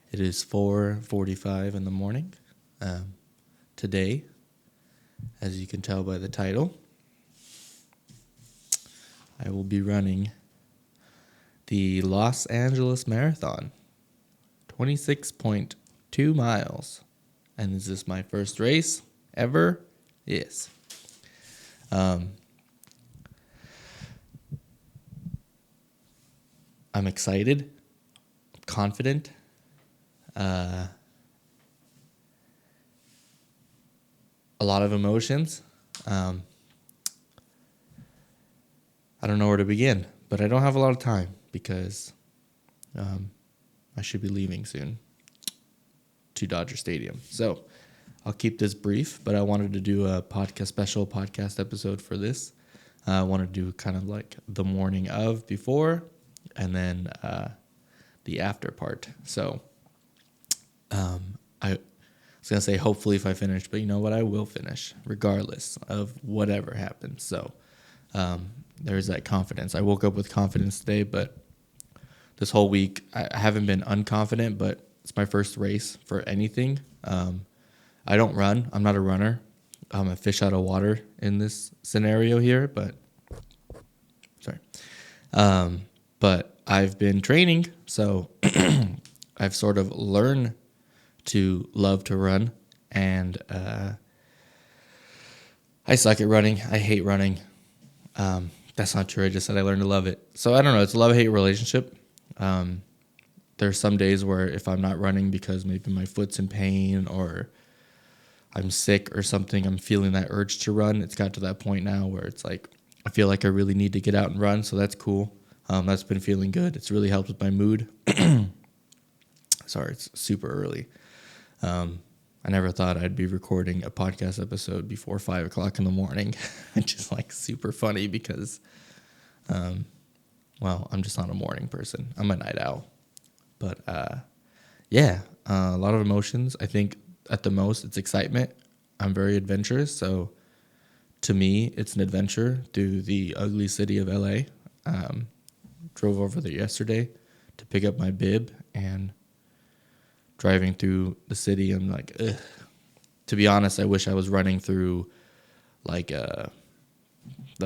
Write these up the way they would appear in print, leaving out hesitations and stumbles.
It is 4:45 in the morning today, as you can tell by the title. I will be running the Los Angeles Marathon, 26.2 miles. And is this my first race ever? Yes. I'm excited, confident. A lot of emotions. I don't know where to begin, but I don't have a lot of time because I should be leaving soon to Dodger Stadium. So I'll keep this brief, but I wanted to do a special podcast episode for this. I want to do kind of like the morning of before and then the after part. So I was going to say hopefully if I finish, but you know what? I will finish regardless of whatever happens. So there's that confidence. I woke up with confidence today, but this whole week I haven't been unconfident, but it's my first race for anything. I don't run. I'm not a runner. I'm a fish out of water in this scenario here, but I've been training, so I've sort of learned to love to run, and I suck at running. I hate running. That's not true. I just said I learned to love it. So I don't know. It's a love-hate relationship. There's some days where if I'm not running because maybe my foot's in pain or I'm sick or something, I'm feeling that urge to run. It's got to that point now where it's like I feel like I really need to get out and run, so that's cool. That's been feeling good. It's really helped with my mood. Sorry, it's super early. I never thought I'd be recording a podcast episode before 5 o'clock in the morning, which is like super funny because, I'm just not a morning person. I'm a night owl. But a lot of emotions. I think at the most it's excitement. I'm very adventurous, so to me it's an adventure through the ugly city of LA. Drove over there yesterday to pick up my bib, and driving through the city, I'm like, ugh. To be honest, I wish I was running through like the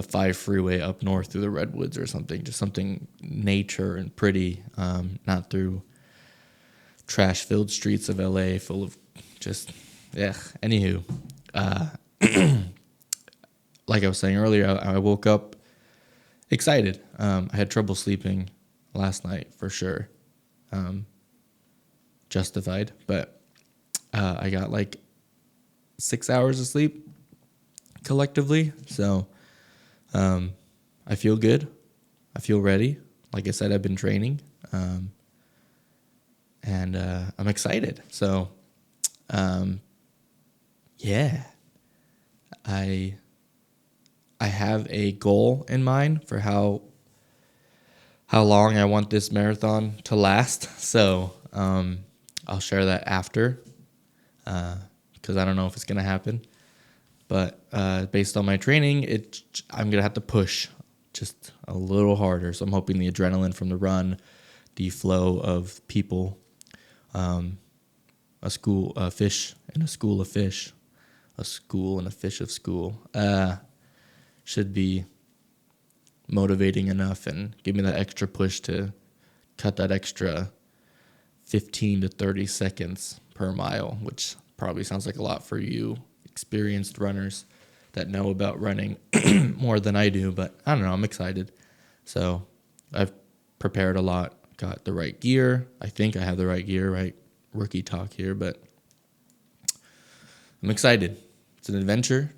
5 freeway up north through the redwoods or something, just something nature and pretty, not through trash-filled streets of LA full of just, anywho. Like I was saying earlier, I woke up excited. I had trouble sleeping last night for sure. Justified, but I got like 6 hours of sleep collectively, so I feel good. I feel ready. Like I said, I've been training, and I'm excited. So, I have a goal in mind for how long I want this marathon to last. So, I'll share that after, because I don't know if it's going to happen. But based on my training, I'm going to have to push just a little harder. So I'm hoping the adrenaline from the run, the flow of people, a fish in a school of fish, a school and a fish of school, should be motivating enough and give me that extra push to cut that extra 15 to 30 seconds per mile, which probably sounds like a lot for you experienced runners that know about running more than I do, but I don't know, I'm excited. So I've prepared a lot, got the right gear. I think I have the right gear, right? Rookie talk here, but I'm excited. It's an adventure.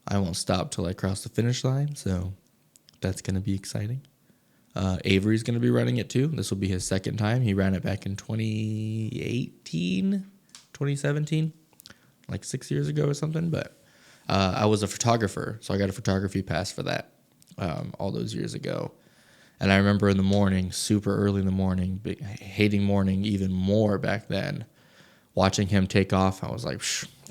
I won't stop till I cross the finish line, so that's going to be exciting. Avery's going to be running it too. This will be his second time. He ran it back in 2017, like 6 years ago or something. But I was a photographer, so I got a photography pass for that all those years ago. And I remember in the morning, super early in the morning, hating morning even more back then, watching him take off. I was like,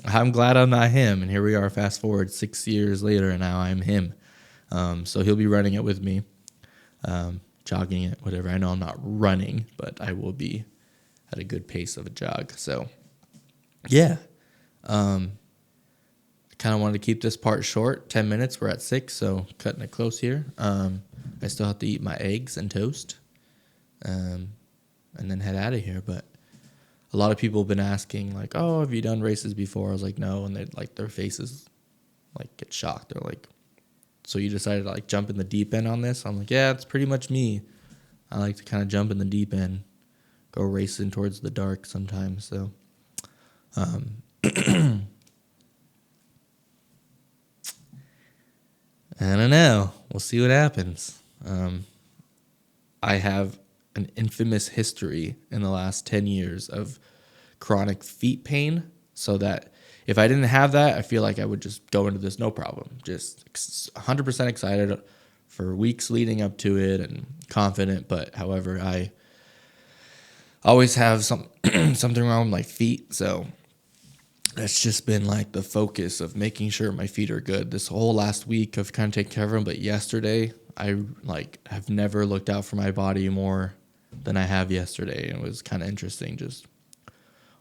I'm glad I'm not him. And here we are, fast forward 6 years later, and now I'm him. So he'll be running it with me. Jogging it, whatever. I know I'm not running, but I will be at a good pace of a jog. So yeah, I kind of wanted to keep this part short, 10 minutes. We're at 6, so cutting it close here. I still have to eat my eggs and toast, and then head out of here. But a lot of people have been asking, like, oh, have you done races before? I was like, no, and they like their faces like get shocked. They're like, so you decided to like jump in the deep end on this? I'm like, yeah, it's pretty much me. I like to kind of jump in the deep end, go racing towards the dark sometimes. So, I don't know. We'll see what happens. I have an infamous history in the last 10 years of chronic feet pain, so that if I didn't have that, I feel like I would just go into this no problem. Just 100% excited for weeks leading up to it and confident. But however, I always have something wrong with my feet, so that's just been like the focus of making sure my feet are good. This whole last week I've kind of taken care of them, but yesterday I like have never looked out for my body more than I have yesterday. It was kind of interesting, just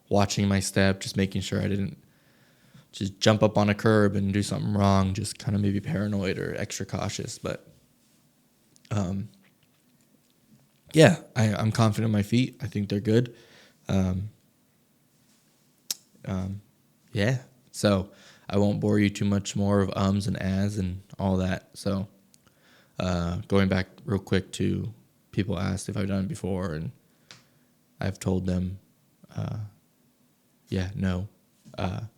watching my step, just making sure I didn't just jump up on a curb and do something wrong, just kind of maybe paranoid or extra cautious. But yeah, I'm confident in my feet. I think they're good. Yeah, so I won't bore you too much more of ums and ahs and all that. So going back real quick to people asked if I've done it before, and I've told them, yeah, no. But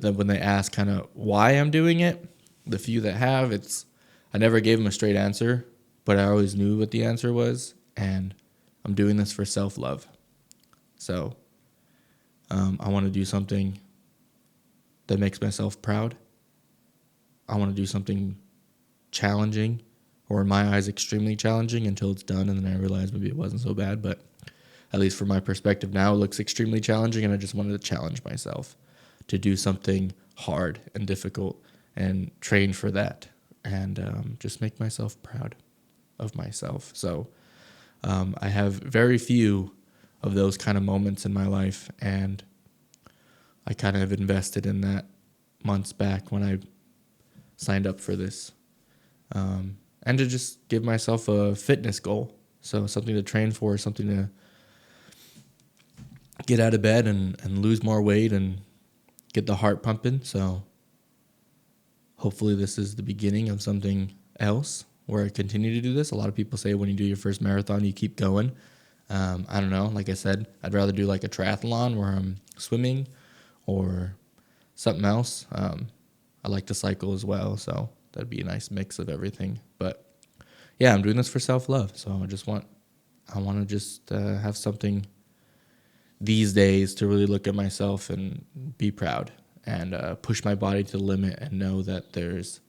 then when they ask kind of why I'm doing it, the few that have, I never gave them a straight answer, but I always knew what the answer was, and I'm doing this for self-love. So I want to do something that makes myself proud. I want to do something challenging, or in my eyes, extremely challenging until it's done, and then I realize maybe it wasn't so bad. But at least from my perspective now, it looks extremely challenging, and I just wanted to challenge myself to do something hard and difficult and train for that, and just make myself proud of myself. So I have very few of those kind of moments in my life, and I kind of invested in that months back when I signed up for this, and to just give myself a fitness goal, so something to train for, something to get out of bed and lose more weight and get the heart pumping. So hopefully this is the beginning of something else where I continue to do this. A lot of people say when you do your first marathon, you keep going. I don't know. Like I said, I'd rather do like a triathlon where I'm swimming or something else. I like to cycle as well, so that'd be a nice mix of everything. But yeah, I'm doing this for self-love. So I want to just have something these days to really look at myself and be proud and push my body to the limit and know that there's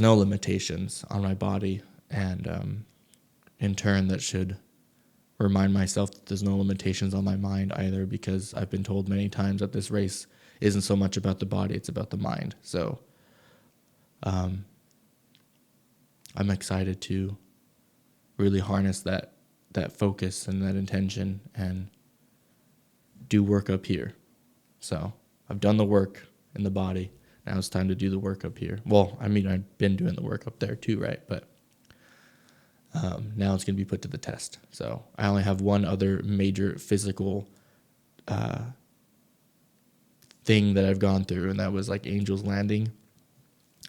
no limitations on my body, and in turn that should remind myself that there's no limitations on my mind either, because I've been told many times that this race isn't so much about the body, it's about the mind. So I'm excited to really harness that focus and that intention and do work up here. So I've done the work in the body. Now it's time to do the work up here. Well, I mean, I've been doing the work up there too, right? But now it's going to be put to the test. So I only have one other major physical thing that I've gone through, and that was like Angel's Landing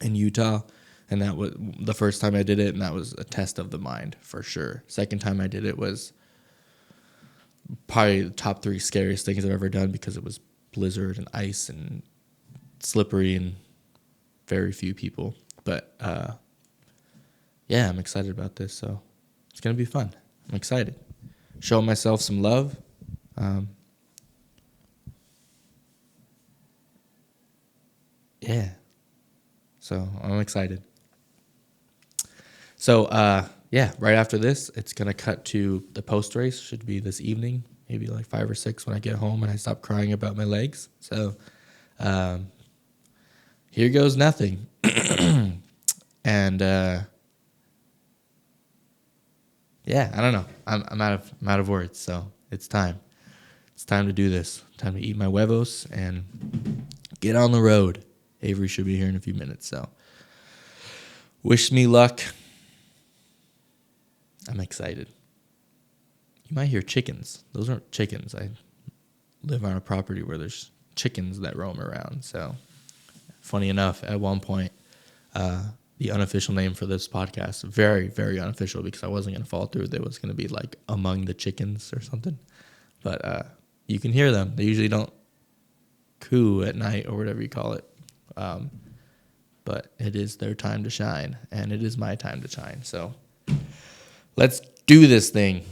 in Utah. And that was the first time I did it, and that was a test of the mind for sure. Second time I did it was probably the top 3 scariest things I've ever done, because it was blizzard and ice and slippery and very few people. But yeah, I'm excited about this, so it's going to be fun. I'm excited. Showing myself some love. Yeah. So I'm excited. So, yeah, right after this, it's going to cut to the post-race. Should be this evening, maybe like 5 or 6 when I get home and I stop crying about my legs. So, here goes nothing. And, yeah, I don't know. I'm out of words. So it's time. It's time to do this. Time to eat my huevos and get on the road. Avery should be here in a few minutes. So wish me luck. I'm excited. You might hear chickens. Those aren't chickens. I live on a property where there's chickens that roam around. So funny enough, at one point, the unofficial name for this podcast, very, very unofficial because I wasn't going to follow through. It was going to be like Among the Chickens or something. But you can hear them. They usually don't coo at night or whatever you call it. But it is their time to shine, and it is my time to shine. So let's do this thing.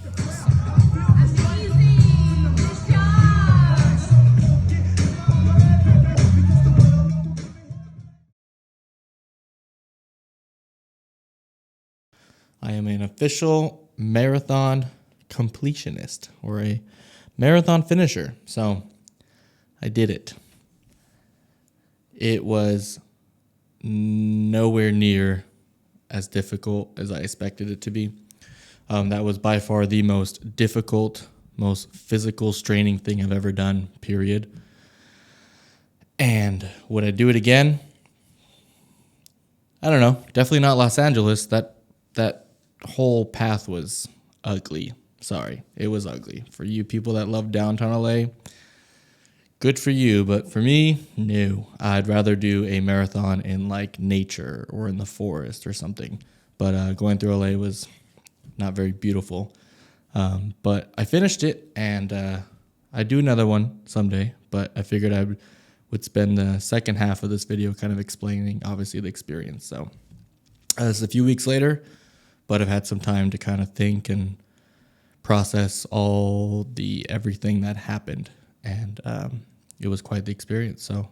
I am an official marathon completionist or a marathon finisher. So I did it. It was nowhere near as difficult as I expected it to be. That was by far the most difficult, most physical straining thing I've ever done, period. And would I do it again? I don't know. Definitely not Los Angeles. That whole path was ugly. Sorry, it was ugly. For you people that love downtown LA, good for you, but for me, no. I'd rather do a marathon in like nature or in the forest or something. But going through LA was not very beautiful. But I finished it, and I'd do another one someday. But I figured I would spend the second half of this video kind of explaining, obviously, the experience. So it's a few weeks later, but I've had some time to kind of think and process everything that happened. And it was quite the experience. So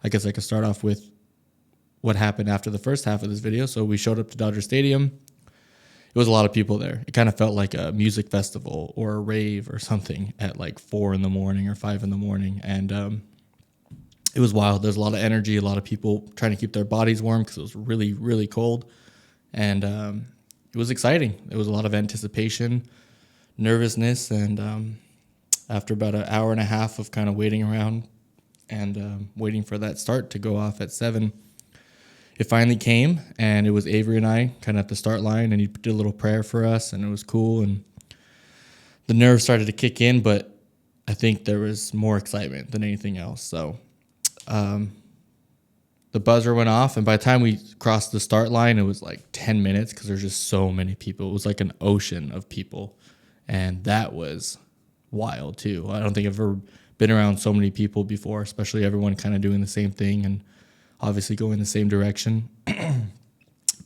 I guess I could start off with what happened after the first half of this video. So we showed up to Dodger Stadium. It was a lot of people there. It kind of felt like a music festival or a rave or something at like 4 a.m. or 5 a.m. And it was wild. There's a lot of energy, a lot of people trying to keep their bodies warm because it was really, really cold. And it was exciting. There was a lot of anticipation, nervousness, and after about an hour and a half of kind of waiting around and waiting for that start to go off at 7, it finally came, and it was Avery and I kind of at the start line, and he did a little prayer for us, and it was cool, and the nerves started to kick in, but I think there was more excitement than anything else. So the buzzer went off, and by the time we crossed the start line, it was like 10 minutes because there's just so many people. It was like an ocean of people, and that was wild too. I don't think I've ever been around so many people before, especially everyone kind of doing the same thing and obviously going the same direction.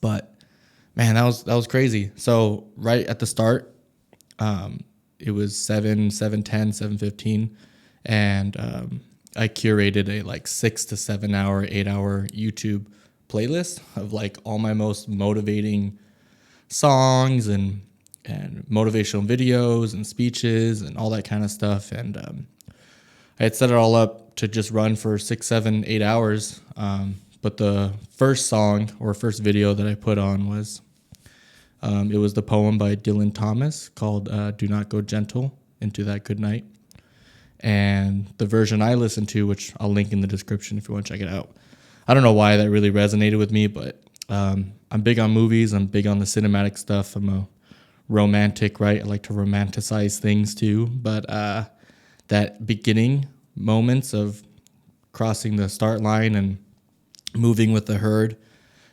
But man, that was crazy. So right at the start, it was 7:10, 7:15, and I curated a like 6 to 7 hour, 8 hour YouTube playlist of like all my most motivating songs and motivational videos and speeches and all that kind of stuff. And I had set it all up to just run for 6, 7, 8 hours. But the first song or first video that I put on was, it was the poem by Dylan Thomas called Do Not Go Gentle Into That Good Night. And the version I listened to, which I'll link in the description if you want to check it out. I don't know why that really resonated with me, but I'm big on movies. I'm big on the cinematic stuff. I'm a romantic, right? I like to romanticize things too. But that beginning moments of crossing the start line and moving with the herd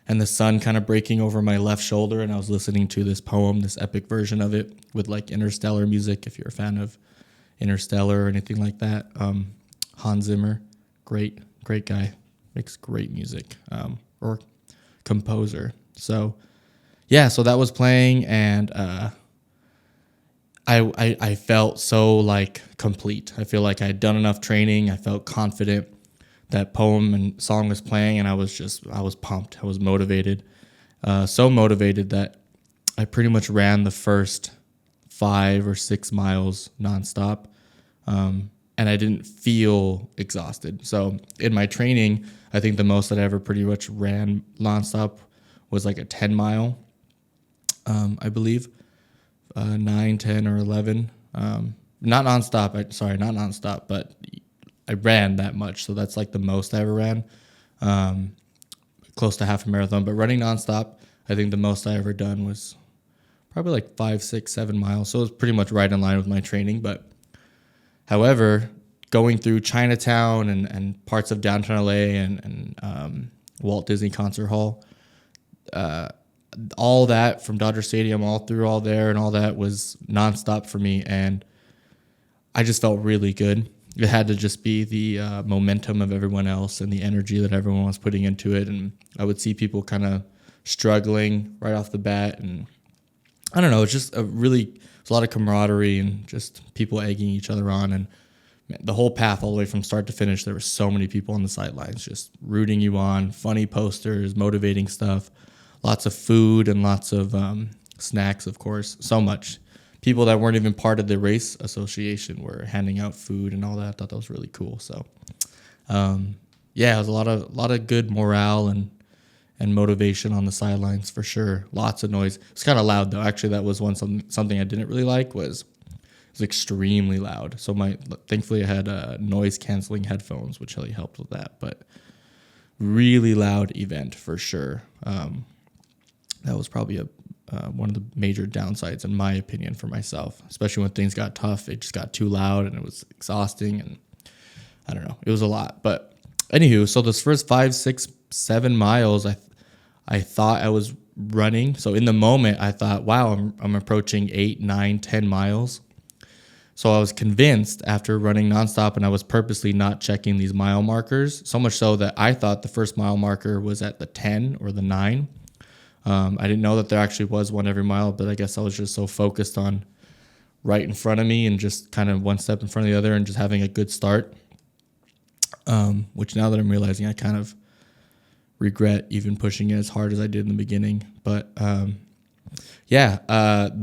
and the sun kind of breaking over my left shoulder, and I was listening to this poem, this epic version of it with like interstellar music, if you're a fan of Interstellar or anything like that. Hans Zimmer, great guy, makes great music, or composer. So yeah, so that was playing, and I felt so like complete. I feel like I had done enough training. I felt confident. That poem and song was playing, and I was pumped. I was motivated, so motivated that I pretty much ran the first 5 or 6 miles nonstop, and I didn't feel exhausted. So in my training, I think the most that I ever pretty much ran nonstop was like a 10 mile, I believe, 9, 10, or 11. Not nonstop. Not nonstop, but I ran that much. So that's like the most I ever ran, close to half a marathon. But running nonstop, I think the most I ever done was probably like 5, 6, 7 miles. So it was pretty much right in line with my training. But however, going through Chinatown and parts of downtown LA and Walt Disney Concert Hall, all that from Dodger Stadium, all through all there and all that was nonstop for me. And I just felt really good. It had to just be the momentum of everyone else and the energy that everyone was putting into it. And I would see people kind of struggling right off the bat. And I don't know, it's just a lot of camaraderie and just people egging each other on. And the whole path all the way from start to finish, there were so many people on the sidelines just rooting you on, funny posters, motivating stuff, lots of food and lots of snacks, of course, so much. People that weren't even part of the race association were handing out food and all that. I thought that was really cool. So, it was a lot of good morale and motivation on the sidelines for sure. Lots of noise. It's kind of loud though. Actually, that was something I didn't really like was it was extremely loud. So thankfully I had noise canceling headphones, which really helped with that. But really loud event for sure. That was probably one of the major downsides in my opinion for myself, especially when things got tough. It just got too loud and it was exhausting, and I don't know, it was a lot. But anywho, so this first 5, 6, 7 miles, I thought I was running. So in the moment I thought, wow, I'm approaching 8, 9, 10 miles. So I was convinced after running nonstop, and I was purposely not checking these mile markers, so much so that I thought the first mile marker was at the 10 or the 9. I didn't know that there actually was one every mile, but I guess I was just so focused on right in front of me and just kind of one step in front of the other and just having a good start, which now that I'm realizing I kind of regret even pushing it as hard as I did in the beginning. But the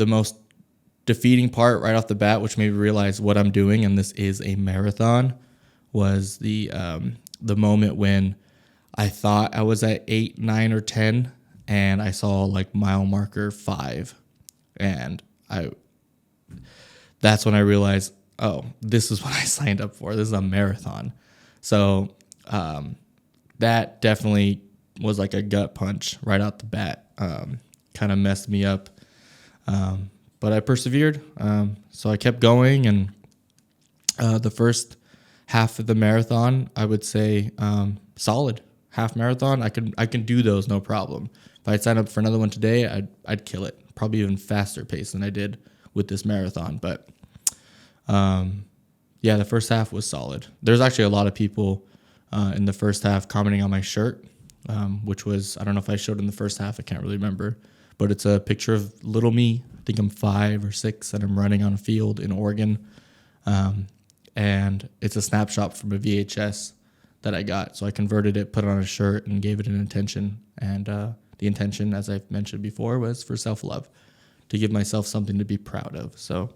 most defeating part right off the bat, which made me realize what I'm doing, and this is a marathon, was the moment when I thought I was at 8, 9, or 10, and I saw like mile marker 5, and that's when I realized, oh, this is what I signed up for. This is a marathon. So that definitely was like a gut punch right out the bat. Kind of messed me up. But I persevered. So I kept going, and the first half of the marathon, I would say solid. Half marathon, I can do those no problem. If I'd sign up for another one today, I'd kill it. Probably even faster pace than I did with this marathon. But the first half was solid. There's actually a lot of people in the first half commenting on my shirt, which was, I don't know if I showed in the first half, I can't really remember, but it's a picture of little me. I think I'm 5 or 6 and I'm running on a field in Oregon. And it's a snapshot from a VHS that I got. So I converted it, put it on a shirt, and gave it an intention. And the intention, as I've mentioned before, was for self-love, to give myself something to be proud of. So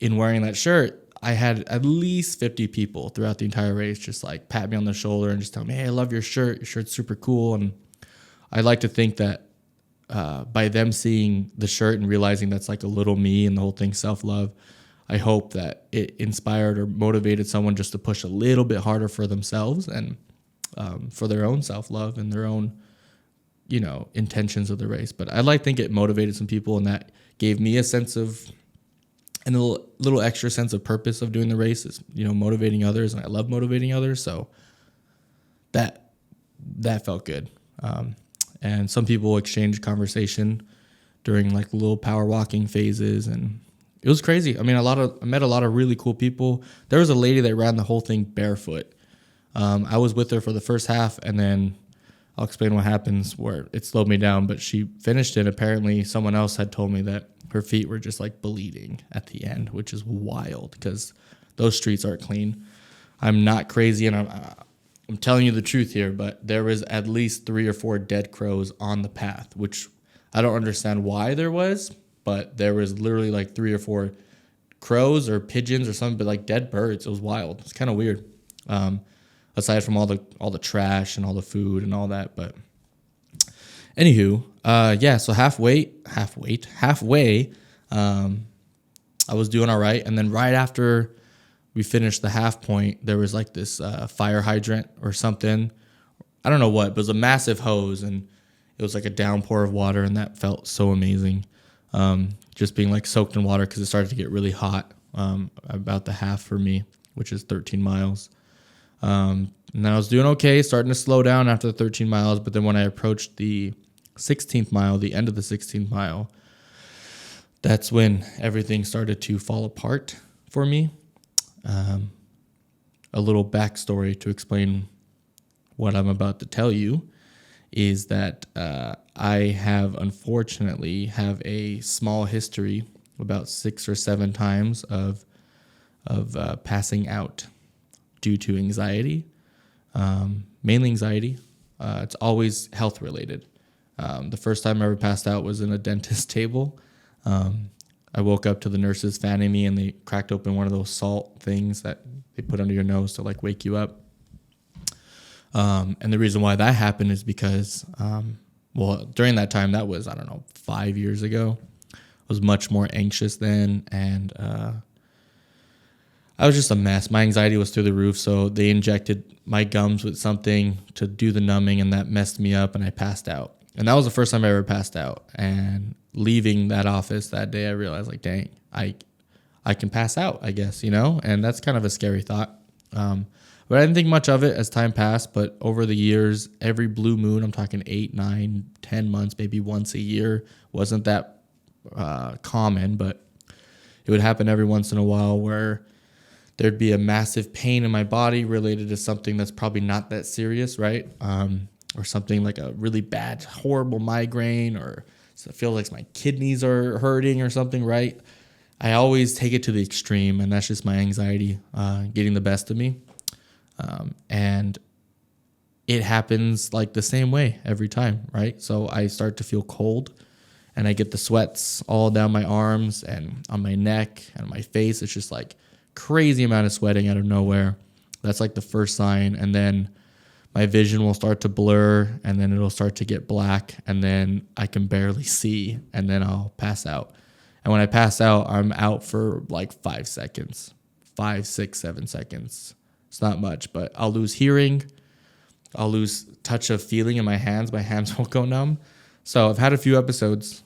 in wearing that shirt, I had at least 50 people throughout the entire race just like pat me on the shoulder and just tell me, hey, I love your shirt. Your shirt's super cool. And I like to think that by them seeing the shirt and realizing that's like a little me and the whole thing self-love, I hope that it inspired or motivated someone just to push a little bit harder for themselves and for their own self-love and their own, intentions of the race. But I like to think it motivated some people, and that gave me a sense of, and a little extra sense of purpose of doing the race is, motivating others, and I love motivating others. So that felt good. And some people exchanged conversation during like little power walking phases, and it was crazy. I mean, I met a lot of really cool people. There was a lady that ran the whole thing barefoot. I was with her for the first half, and then I'll explain what happens where it slowed me down, but she finished it. Apparently someone else had told me that her feet were just like bleeding at the end, which is wild because those streets aren't clean. I'm not crazy, and I'm telling you the truth here, but there was at least 3 or 4 dead crows on the path, which I don't understand why there was, but there was literally like 3 or 4 crows or pigeons or something, but like dead birds. It was wild. It's kind of weird. Aside from all the trash and all the food and all that. But Anywho, so halfway, I was doing all right. And then right after we finished the half point, there was like this fire hydrant or something. I don't know what, but it was a massive hose, and it was like a downpour of water, and that felt so amazing. Just being like soaked in water, because it started to get really hot about the half for me, which is 13 miles. And then I was doing okay, starting to slow down after the 13 miles. But then when I approached the 16th mile, the end of the 16th mile, that's when everything started to fall apart for me. A little backstory to explain what I'm about to tell you is that I unfortunately have a small history, about 6 or 7 times of passing out due to anxiety, mainly anxiety. It's always health related. The first time I ever passed out was in a dentist table. I woke up to the nurses fanning me, and they cracked open one of those salt things that they put under your nose to like wake you up. And the reason why that happened is because, during that time, that was, 5 years ago. I was much more anxious then, and I was just a mess. My anxiety was through the roof, so they injected my gums with something to do the numbing, and that messed me up, and I passed out. And that was the first time I ever passed out. And leaving that office that day, I realized, like, dang, I can pass out, I guess, and that's kind of a scary thought. But I didn't think much of it as time passed. But over the years, every blue moon, I'm talking 8, 9, 10 months, maybe once a year, wasn't that common, but it would happen every once in a while where there'd be a massive pain in my body related to something that's probably not that serious, right? Or something like a really bad, horrible migraine, or I feel like my kidneys are hurting or something, right? I always take it to the extreme, and that's just my anxiety getting the best of me. And it happens like the same way every time, right? So I start to feel cold, and I get the sweats all down my arms and on my neck and my face. It's just like crazy amount of sweating out of nowhere. That's like the first sign. And then my vision will start to blur, and then it'll start to get black, and then I can barely see, and then I'll pass out. And when I pass out, I'm out for like 5 seconds, 5, 6, 7 seconds. It's not much, but I'll lose hearing. I'll lose touch of feeling in my hands. My hands will go numb. So I've had a few episodes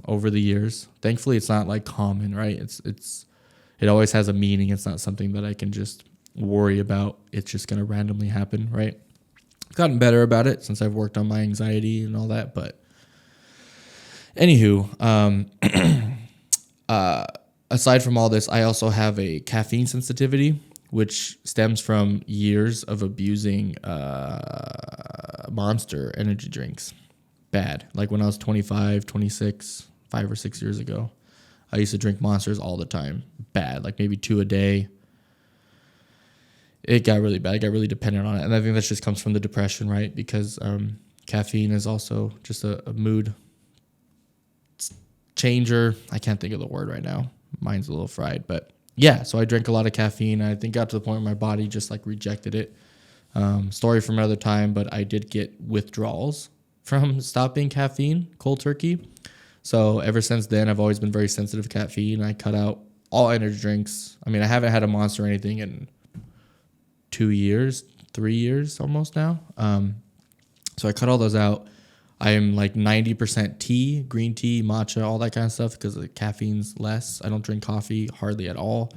over the years. Thankfully, it's not like common, right? It always has a meaning. It's not something that I can just worry about. It's just going to randomly happen, right? I've gotten better about it since I've worked on my anxiety and all that. But anywho, aside from all this, I also have a caffeine sensitivity, which stems from years of abusing Monster energy drinks. Bad. Like when I was 25, 26, 5 or 6 years ago, I used to drink Monsters all the time. Bad. Like maybe 2 a day. It got really bad. I got really dependent on it. And I think that just comes from the depression, right? Because caffeine is also just a mood changer. I can't think of the word right now. Mine's a little fried, but yeah, so I drank a lot of caffeine. I think got to the point where my body just like rejected it. Story from another time, but I did get withdrawals from stopping caffeine, cold turkey. So ever since then, I've always been very sensitive to caffeine. I cut out all energy drinks. I mean, I haven't had a Monster or anything in 2 years, 3 years almost now. So I cut all those out. I am like 90% tea, green tea, matcha, all that kind of stuff because the caffeine's less. I don't drink coffee hardly at all.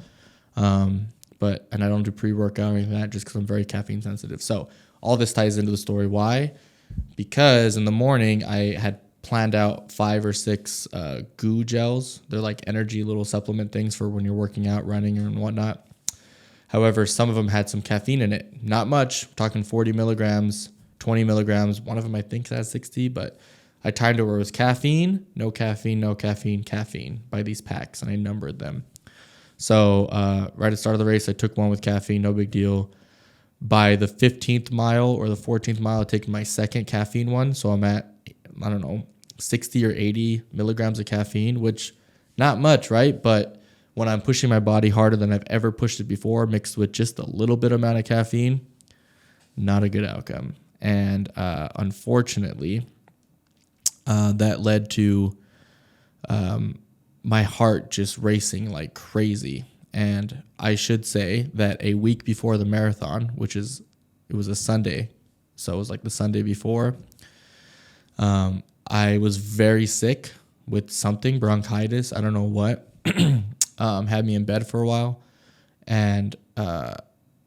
And I don't do pre-workout or anything like that just because I'm very caffeine sensitive. So all this ties into the story. Why? Because in the morning I had planned out 5 or 6 goo gels. They're like energy little supplement things for when you're working out, running and whatnot. However, some of them had some caffeine in it. Not much. I'm talking 40 milligrams, 20 milligrams. One of them I think has 60, but I timed it where it was caffeine, no caffeine, no caffeine, caffeine by these packs, and I numbered them. So right at the start of the race, I took one with caffeine, no big deal. By the 15th mile or the 14th mile, I take my second caffeine one. So I'm at, 60 or 80 milligrams of caffeine, which not much, right? But when I'm pushing my body harder than I've ever pushed it before, mixed with just a little bit amount of caffeine, not a good outcome. And unfortunately, that led to my heart just racing like crazy. And I should say that a week before the marathon, it was a Sunday, so it was like the Sunday before, I was very sick with something, bronchitis, I don't know what, had me in bed for a while. And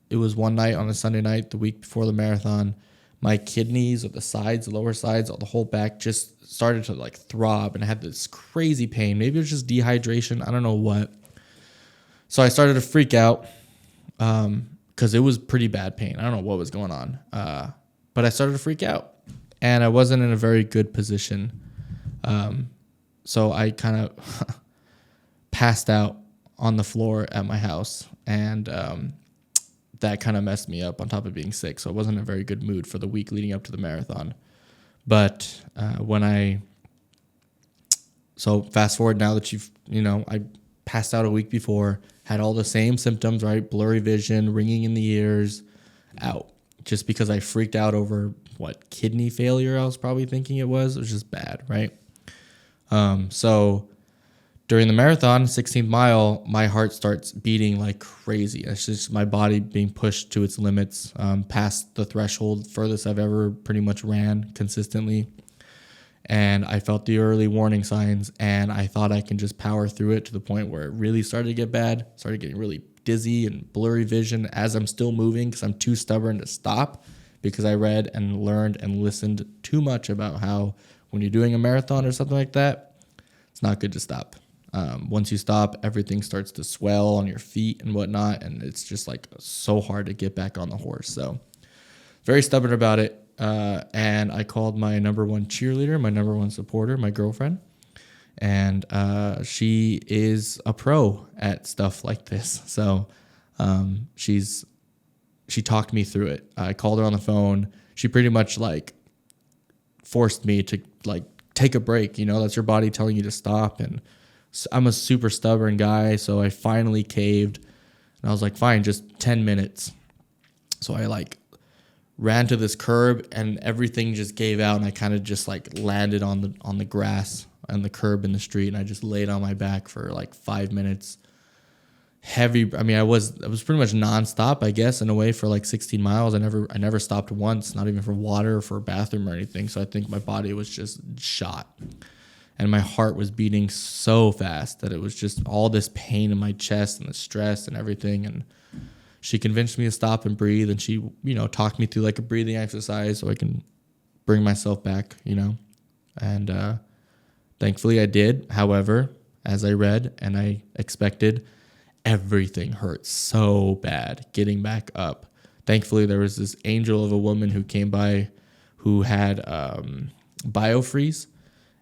it was one night on a Sunday night, the week before the marathon, my kidneys or the sides, the lower sides, the whole back just started to like throb, and I had this crazy pain. Maybe it was just dehydration. I don't know what. So I started to freak out because it was pretty bad pain. I don't know what was going on. But I started to freak out, and I wasn't in a very good position. So I kind of passed out on the floor at my house, and that kind of messed me up on top of being sick. So I wasn't in a very good mood for the week leading up to the marathon. But so fast forward now that I passed out a week before, had all the same symptoms, right? Blurry vision, ringing in the ears, out. Just because I freaked out over kidney failure I was probably thinking it was. It was just bad, right? So during the marathon, 16th mile, my heart starts beating like crazy. It's just my body being pushed to its limits, past the threshold, furthest I've ever pretty much ran consistently. And I felt the early warning signs, and I thought I can just power through it to the point where it really started to get bad, started getting really dizzy and blurry vision as I'm still moving because I'm too stubborn to stop, because I read and learned and listened too much about how when you're doing a marathon or something like that, it's not good to stop. Once you stop, everything starts to swell on your feet and whatnot, and it's just like so hard to get back on the horse. So very stubborn about it. And I called my number one cheerleader, my number one supporter, my girlfriend, and she is a pro at stuff like this. So she talked me through it. I called her on the phone. She pretty much like forced me to like take a break. That's your body telling you to stop. And I'm a super stubborn guy, so I finally caved, and I was like, fine, just 10 minutes. So I like ran to this curb, and everything just gave out, and I kind of just like landed on the grass and the curb in the street, and I just laid on my back for like 5 minutes. Heavy. I mean, I was pretty much nonstop, I guess, in a way, for like 16 miles. I never stopped once, not even for water or for a bathroom or anything. So I think my body was just shot, and my heart was beating so fast that it was just all this pain in my chest and the stress and everything. And she convinced me to stop and breathe, and she, talked me through like a breathing exercise so I can bring myself back, and thankfully I did. However, as I read and I expected, everything hurt so bad getting back up. Thankfully, there was this angel of a woman who came by who had BioFreeze,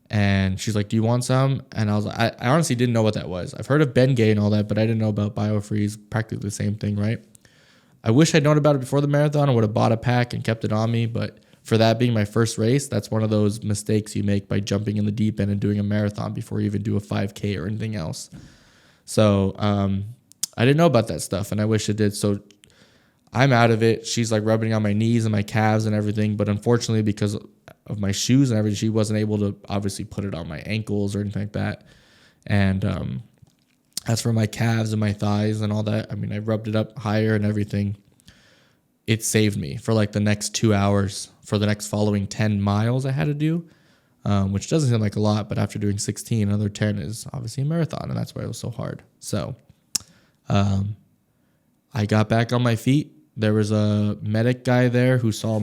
and she's like, do you want some? And I was like, I honestly didn't know what that was. I've heard of Bengay and all that, but I didn't know about BioFreeze. Practically the same thing, right? I wish I'd known about it before the marathon. I would have bought a pack and kept it on me, but for that being my first race, that's one of those mistakes you make by jumping in the deep end and doing a marathon before you even do a 5K or anything else. So I didn't know about that stuff, and I wish it did. So I'm out of it. She's like rubbing on my knees and my calves and everything, but unfortunately, because of my shoes and everything, she wasn't able to obviously put it on my ankles or anything like that. And as for my calves and my thighs and all that, I mean, I rubbed it up higher and everything. It saved me for like the next 2 hours for the next following 10 miles I had to do, which doesn't seem like a lot, but after doing 16, another 10 is obviously a marathon, and that's why it was so hard. So I got back on my feet. There was a medic guy there who saw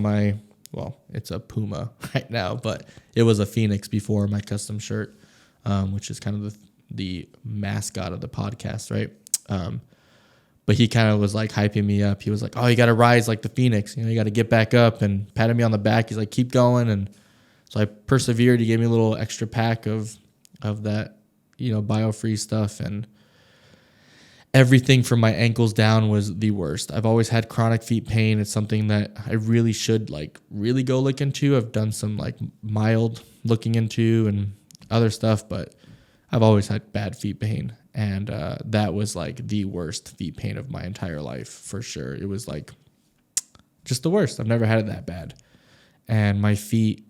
it's a Puma right now, but it was a Phoenix before, my custom shirt, which is kind of the mascot of the podcast, right? But he kind of was like hyping me up. He was like, oh, you got to rise like the Phoenix. You got to get back up, and patted me on the back. He's like, keep going. And so I persevered. He gave me a little extra pack of that, BioFree stuff. And everything from my ankles down was the worst. I've always had chronic feet pain. It's something that I really should really go look into. I've done some mild looking into and other stuff, but I've always had bad feet pain. And that was the worst feet pain of my entire life, for sure. It was just the worst. I've never had it that bad. And my feet,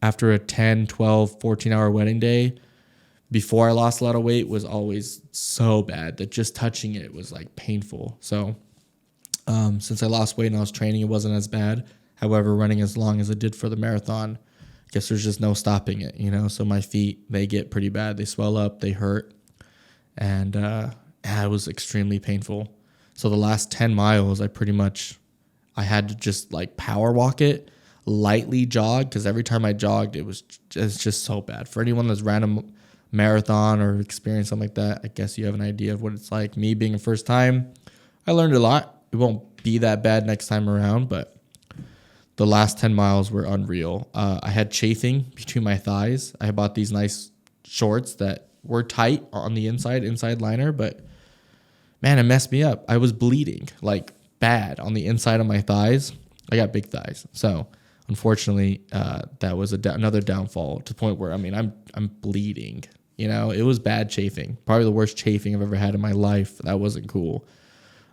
after a 10, 12, 14-hour wedding day, before I lost a lot of weight, was always so bad that just touching it was like painful. So since I lost weight and I was training, it wasn't as bad. However, running as long as it did for the marathon, I guess there's just no stopping it, you know? So my feet, they get pretty bad. They swell up, they hurt. And it was extremely painful. So the last 10 miles, I had to just like power walk it, lightly jog, because every time I jogged, it's just so bad. For anyone that's ran a marathon or experienced something like that, I guess you have an idea of what it's like. Me being a first time, I learned a lot. It won't be that bad next time around, but the last 10 miles were unreal. I had chafing between my thighs. I bought these nice shorts that were tight on the inside liner, but man, it messed me up. I was bleeding like bad on the inside of my thighs. I got big thighs. So unfortunately, that was another downfall to the point where, I'm bleeding. You know, it was bad chafing. Probably the worst chafing I've ever had in my life. That wasn't cool.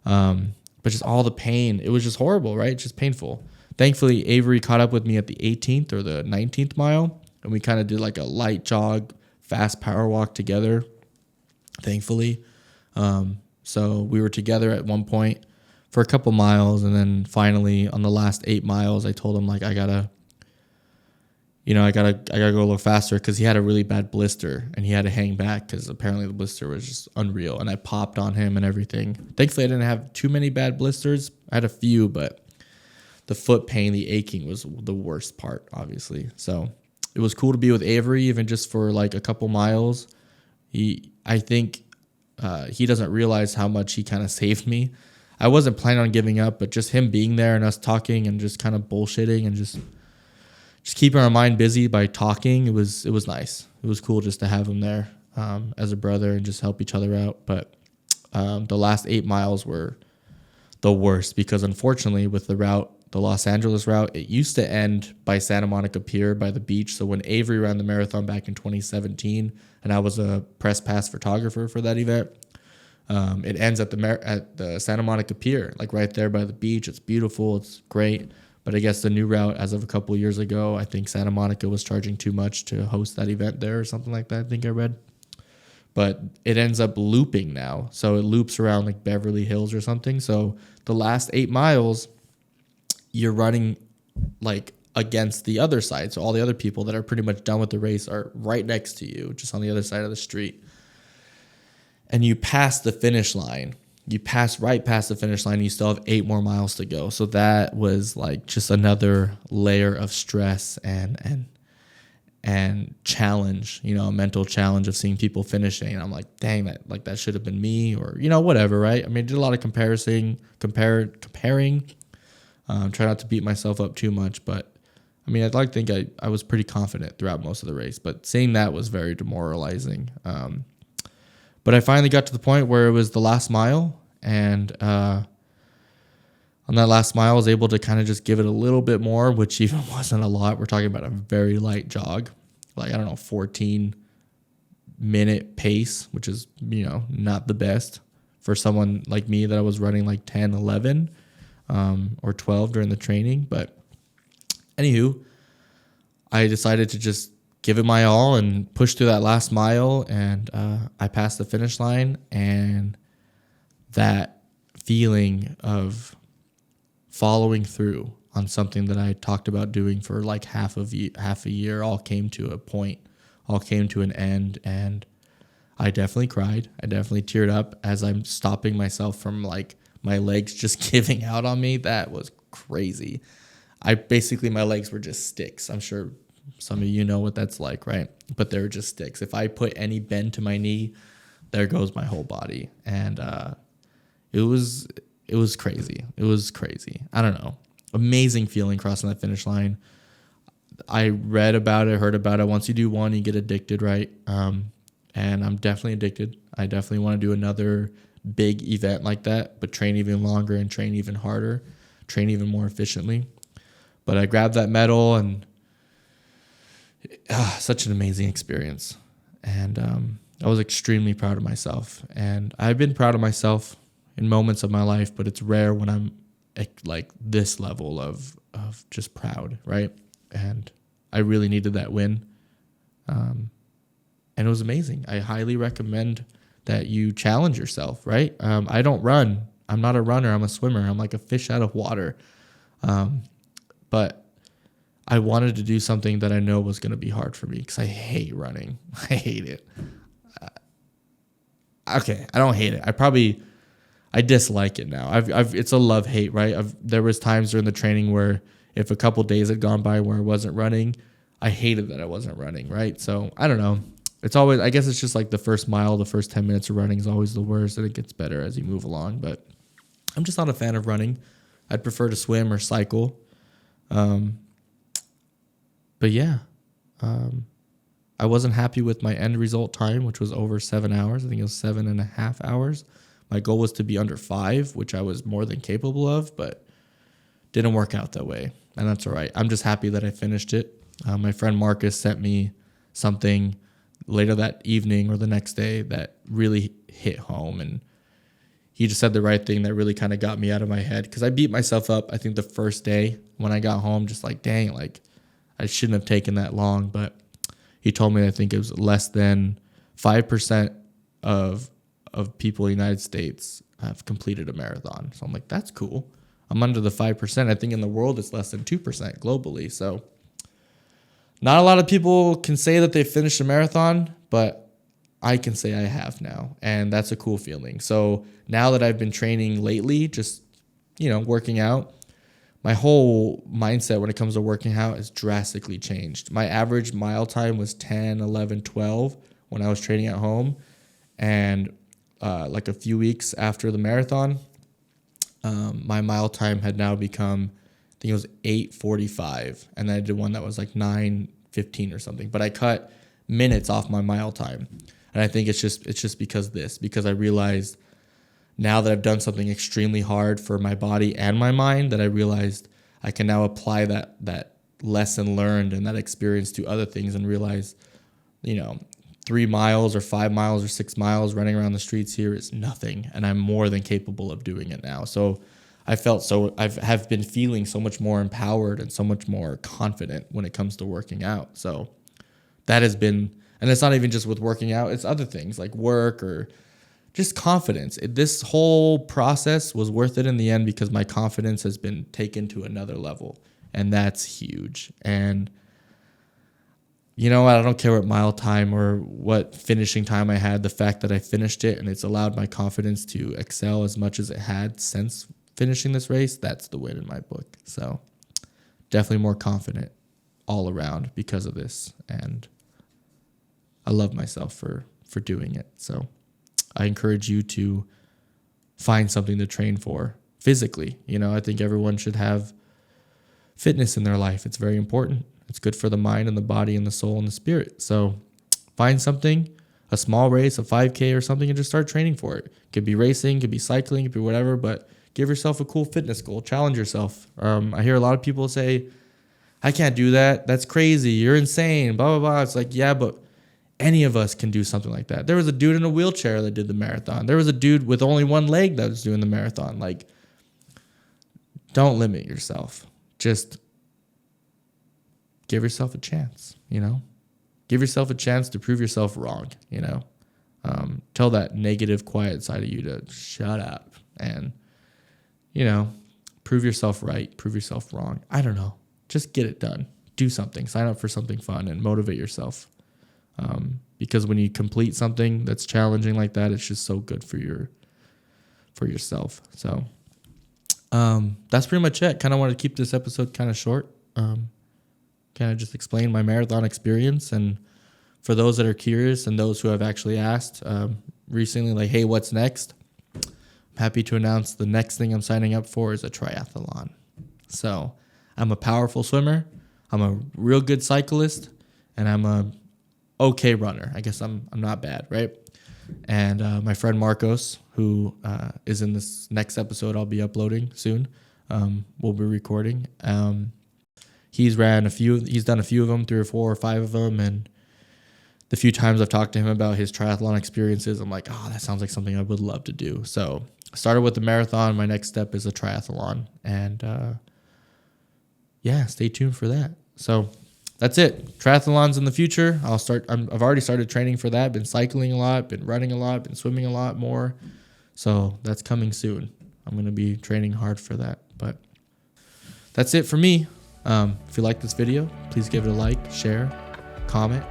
But just all the pain, it was just horrible, right? Just painful. Thankfully, Avery caught up with me at the 18th or the 19th mile, and we kind of did like a light jog, fast power walk together, thankfully. So we were together at one point for a couple miles, and then finally on the last 8 miles, I told him like I gotta go a little faster because he had a really bad blister and he had to hang back because apparently the blister was just unreal. And I popped on him and everything. Thankfully, I didn't have too many bad blisters. I had a few, but the foot pain, the aching was the worst part, obviously. So it was cool to be with Avery, even just for like a couple miles. I think he doesn't realize how much he kind of saved me. I wasn't planning on giving up, but just him being there and us talking and just kind of bullshitting and just keeping our mind busy by talking, it was nice. It was cool just to have him there as a brother and just help each other out. But the last 8 miles were the worst because unfortunately with the route, the Los Angeles route, it used to end by Santa Monica Pier by the beach. So when Avery ran the marathon back in 2017 and I was a press pass photographer for that event, it ends at the Santa Monica Pier, like right there by the beach. It's beautiful. It's great. But I guess the new route, as of a couple of years ago, I think Santa Monica was charging too much to host that event there or something like that, I think I read. But it ends up looping now. So it loops around like Beverly Hills or something. So the last 8 miles, you're running like against the other side. So all the other people that are pretty much done with the race are right next to you, just on the other side of the street. And you pass the finish line. You pass right past the finish line, and you still have 8 more miles to go. So that was like just another layer of stress and challenge, a mental challenge of seeing people finishing. And I'm like, dang, that should have been me, or whatever, right? I did a lot of comparing. Try not to beat myself up too much, but I'd like to think I was pretty confident throughout most of the race. But seeing that was very demoralizing. But I finally got to the point where it was the last mile, and on that last mile, I was able to kind of just give it a little bit more, which even wasn't a lot. We're talking about a very light jog, 14-minute pace, which is, not the best for someone like me that I was running like 10, 11 or 12 during the training. But anywho, I decided to just give it my all and push through that last mile, and I passed the finish line, and that feeling of following through on something that I talked about doing for like half a year all came to a point, all came to an end, and I definitely cried. I definitely teared up as I'm stopping myself from like my legs just giving out on me. That was crazy. My legs were just sticks. I'm sure some of you know what that's like, right? But they were just sticks. If I put any bend to my knee, there goes my whole body. And it was crazy. It was crazy. I don't know. Amazing feeling crossing that finish line. I read about it, heard about it. Once you do one, you get addicted, right? And I'm definitely addicted. I definitely want to do another big event like that, but train even longer and train even harder, train even more efficiently. But I grabbed that medal, and such an amazing experience. And I was extremely proud of myself. And I've been proud of myself in moments of my life, but it's rare when I'm at like this level of just proud, right? And I really needed that win. And it was amazing. I highly recommend that you challenge yourself, right? I don't run. I'm not a runner. I'm a swimmer. I'm like a fish out of water. But I wanted to do something that I know was going to be hard for me because I hate running. I hate it. Okay, I don't hate it. I dislike it now. It's a love-hate, right? There was times during the training where if a couple days had gone by where I wasn't running, I hated that I wasn't running, right? So I don't know. It's always, I guess it's just like the first mile, the first 10 minutes of running is always the worst, and it gets better as you move along. But I'm just not a fan of running. I'd prefer to swim or cycle. But yeah, I wasn't happy with my end result time, which was over 7 hours. I think it was 7.5 hours. My goal was to be under 5, which I was more than capable of, but didn't work out that way. And that's all right. I'm just happy that I finished it. My friend Marcus sent me something later that evening or the next day that really hit home. And he just said the right thing that really kind of got me out of my head. Because I beat myself up, I think, the first day when I got home, just like, dang, like I shouldn't have taken that long. But he told me, I think it was less than 5% of people in the United States have completed a marathon. So I'm like, that's cool. I'm under the 5%. I think in the world it's less than 2% globally. So not a lot of people can say that they finished a marathon, but I can say I have now. And that's a cool feeling. So now that I've been training lately, just, working out, my whole mindset when it comes to working out has drastically changed. My average mile time was 10, 11, 12 when I was training at home. And like a few weeks after the marathon, my mile time had now become, I think it was 8:45, and then I did one that was like 9:15 or something. But I cut minutes off my mile time, and I think it's just because I realized now that I've done something extremely hard for my body and my mind, that I realized I can now apply that lesson learned and that experience to other things, and realize, 3 miles or 5 miles or 6 miles running around the streets here is nothing, and I'm more than capable of doing it now. So I have been feeling so much more empowered and so much more confident when it comes to working out. So that has been, and it's not even just with working out, it's other things like work or just confidence. This whole process was worth it in the end because my confidence has been taken to another level, and that's huge. And you know what? I don't care what mile time or what finishing time I had. The fact that I finished it and it's allowed my confidence to excel as much as it had since finishing this race, that's the win in my book. So definitely more confident all around because of this. And I love myself for doing it. So I encourage you to find something to train for physically. I think everyone should have fitness in their life. It's very important. It's good for the mind and the body and the soul and the spirit. So find something, a small race, a 5K or something, and just start training for it. It could be racing, it could be cycling, it could be whatever, but give yourself a cool fitness goal. Challenge yourself. I hear a lot of people say, I can't do that. That's crazy. You're insane, blah, blah, blah. It's like, yeah, but any of us can do something like that. There was a dude in a wheelchair that did the marathon. There was a dude with only one leg that was doing the marathon. Like, don't limit yourself. Just give yourself a chance, Give yourself a chance to prove yourself wrong, Tell that negative, quiet side of you to shut up and, prove yourself right, prove yourself wrong. I don't know. Just get it done. Do something. Sign up for something fun and motivate yourself. Because when you complete something that's challenging like that, it's just so good for yourself. So that's pretty much it. Kind of wanted to keep this episode kind of short. Kind of just explain my marathon experience. And for those that are curious and those who have actually asked recently, like, hey, what's next? I'm happy to announce the next thing I'm signing up for is a triathlon. So I'm a powerful swimmer. I'm a real good cyclist, and I'm a okay runner. I guess I'm not bad, right? And my friend Marcos, who is in this next episode I'll be uploading soon, we'll be recording. He's done a few of them, 3 or 4 or 5 of them. And the few times I've talked to him about his triathlon experiences, I'm like, oh, that sounds like something I would love to do. So I started with the marathon. My next step is a triathlon. And stay tuned for that. So that's it. Triathlons in the future. I've already started training for that. Been cycling a lot, been running a lot, been swimming a lot more. So that's coming soon. I'm going to be training hard for that. But that's it for me. If you like this video, please give it a like, share, comment,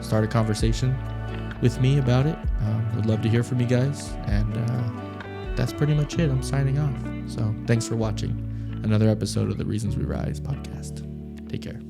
start a conversation with me about it. I'd love to hear from you guys. And that's pretty much it. I'm signing off. So thanks for watching another episode of the Reasons We Rise podcast. Take care.